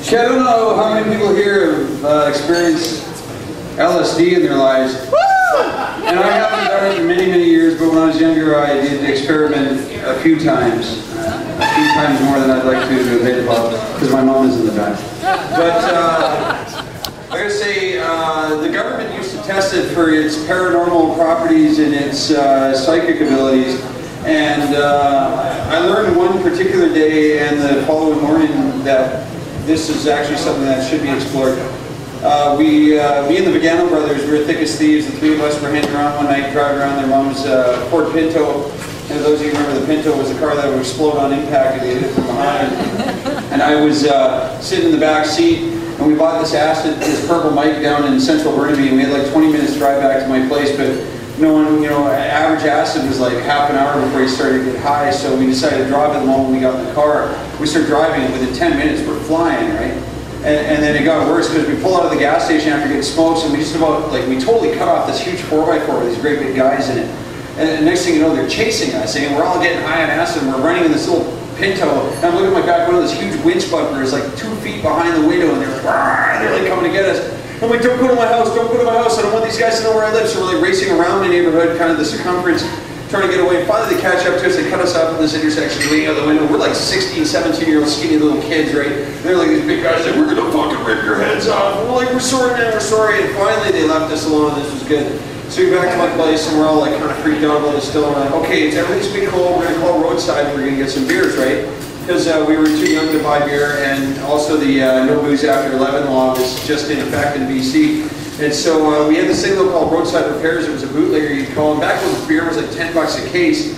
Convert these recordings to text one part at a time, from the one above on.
Okay, I don't know how many people here have experienced LSD in their lives. And I haven't done it in many, many years, but when I was younger I did experiment a few times. A few times more than I'd like to admit about, because my mom is in the back. But I gotta say, the government used to test it for its paranormal properties and its psychic abilities. And I learned one particular day and the following morning that this is actually something that should be explored. Me and the Vigano brothers were thick as thieves. The three of us were hanging around one night, driving around their mom's Ford Pinto. And those of you who remember, the Pinto was the car that would explode on impact if they hit it from behind. And I was sitting in the back seat, and we bought this acid, this purple mic down in central Burnaby, and we had like 20 minutes drive back to my place, but no one, you know, average acid was like half an hour before you started to get high, so we decided to drop it the moment we got in the car. We started driving, and within 10 minutes we're flying, right? And then it got worse because we pulled out of the gas station after getting smokes, and we just about, like, we totally cut off this huge 4x4 with these great big guys in it. And next thing you know, they're chasing us, and we're all getting high on acid, and we're running in this little Pinto, and I'm looking at my back window, this huge winch butler is like 2 feet behind the window, and they're like coming to get us. I'm like, don't go to my house, don't go to my house, I don't want these guys to know where I live. So we're like racing around the neighborhood, kind of the circumference, trying to get away. Finally they catch up to us, they cut us off at this intersection, leaning out the window. We're like 16, 17-year-old skinny little kids, right? And they're like these big guys, like, we're gonna fucking rip your heads off. And we're like, we're sorry man, we're sorry. And finally they left us alone, this was good. So we back to my place and we're all like kind of freaked out about this still. And I'm like, okay, everything's been cool, we're gonna call roadside and we're gonna get some beers, right? Because we were too young to buy beer, and also the no booze after 11 law was just in effect in BC. And so we had this thing called Roadside Repairs. It was a bootlegger you'd call, and back when beer was like 10 bucks a case,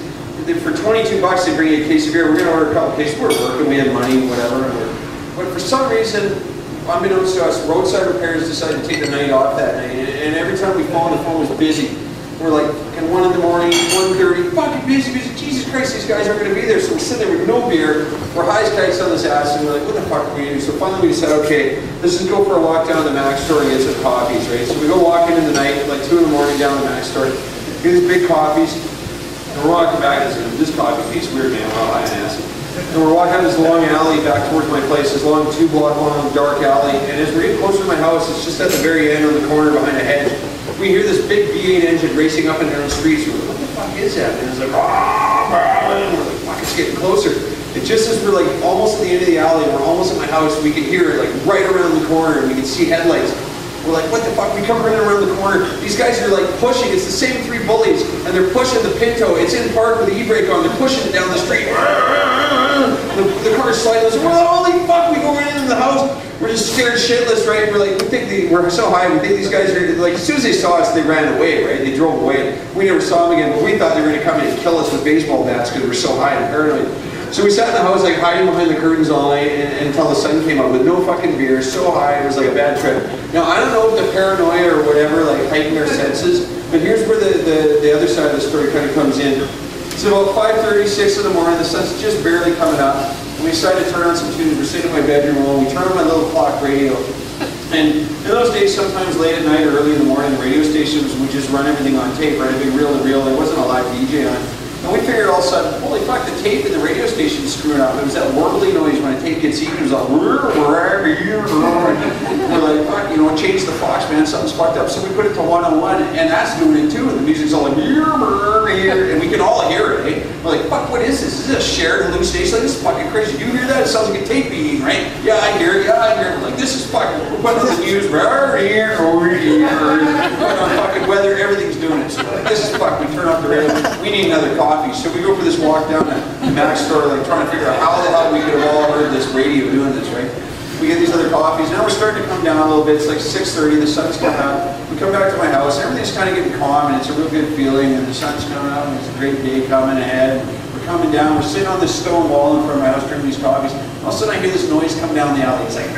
for 22 bucks they bring you a case of beer. We're going to order a couple cases. We're working, we had money, whatever. But for some reason, unbeknownst to us, Roadside Repairs decided to take the night off that night. And every time we phoned, the phone was busy. We're like, 1 in the morning, 1:30, fucking busy. Jesus Christ, these guys aren't going to be there. So we sit there with no beer. We're high as kites on this acid, and we're like, what the fuck are we going to do? So finally we decided, okay, let's just go for a walk down to the Mac store and get some coffees, right? So we go walking in the night, like 2 in the morning down to the Mac store, get these big coffees, and we're walking back, and this coffee tastes weird, man, we're all high on acid. And we're walking down this long alley back towards my place, this long 2-block long dark alley, and as we're getting closer to my house, it's just at the very end on the corner behind a hedge. We hear this big V8 engine racing up and down the streets. We're like, what the fuck is that? And it's like, and we're like, fuck, it's getting closer. And just as we're like almost at the end of the alley, we're almost at my house, we can hear it like right around the corner, and we can see headlights. We're like, what the fuck? We come running around the corner. These guys are like pushing. It's the same 3 bullies, and they're pushing the Pinto. It's in park with the e-brake on. They're pushing it down the street. The car's sliding. So we're like, holy fuck! We go right into the house. We're just scared shitless, right? We're like, we're so high. We think these guys are like. As soon as they saw us, they ran away, right? They drove away. We never saw them again. But we thought they were going to come in and kill us with baseball bats because we're so high and paranoid. So we sat in the house like hiding behind the curtains all night until the sun came up with no fucking beer, so high it was like a bad trip. Now I don't know if the paranoia or whatever like heightened our senses, but here's where the other side of the story kind of comes in. It's about 5:30, 6 in the morning, the sun's just barely coming up, and we decided to turn on some tunes. We're sitting in my bedroom alone, we turn on my little clock radio, and in those days sometimes late at night or early in the morning, the radio stations would just run everything on tape, right? A big reel-to-reel, there wasn't a live DJ on. And we figured all of a sudden, holy fuck, the tape in the radio station is screwing up. It was that warbly noise when a tape gets eaten. It was all, we're like, fuck, you know, change the Fox, man, something's fucked up. So we put it to 101, and that's doing it too. And the music's all like, and we can all hear it, eh? We're like, fuck, what is this? Is this a shared hallucination? Like, this is fucking crazy. You hear that? It sounds like a tape being eaten, right? Yeah, I hear it. Yeah, I hear it. Like, this is fucking, we're putting on the news, putting on fucking weather, everything's doing it. So like, this is fuck, we turn off the radio, we need another coffee. So we go for this walk down to the Mac store, like trying to figure out how the hell we could have all heard this radio doing this, right? We get these other coffees. Now we're starting to come down a little bit. It's like 6:30, the sun's coming up. We come back to my house, everything's kind of getting calm, and it's a real good feeling, and the sun's coming up, and it's a great day coming ahead. We're coming down, we're sitting on this stone wall in front of my house drinking these coffees. All of a sudden I hear this noise come down the alley. It's like,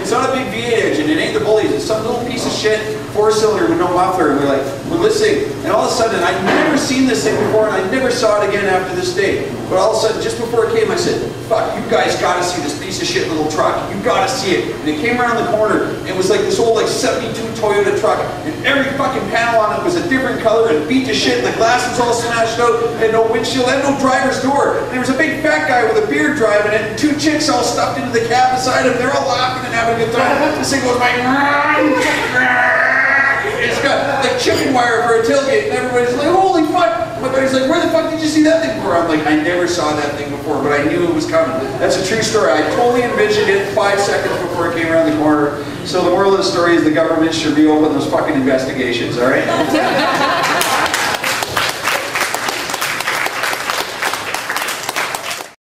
it's not a big V8 engine, it ain't the bullies, it's some little piece of shit 4-cylinder with no muffler, and we're listening, and all of a sudden, I'd never seen this thing before, and I never saw it again after this day. But all of a sudden, just before it came, I said, fuck, you guys gotta see this piece of shit little truck. You gotta see it. And it came around the corner, and it was like this old 72 Toyota truck, and every fucking panel on it was a different color, and beat to shit, and the glass was all smashed out, had no windshield, had no driver's door. And there was a big fat guy with a beard driving it, and 2 chicks all stuffed into the cab beside him. They're all laughing and having a good time. This thing goes like, it's got like chicken wire for a tailgate, and everybody's like, holy fuck! My buddy's like, where the fuck did you see that thing before? I'm like, I never saw that thing before, but I knew it was coming. That's a true story. I totally envisioned it 5 seconds before it came around the corner. So the moral of the story is the government should reopen those fucking investigations, alright?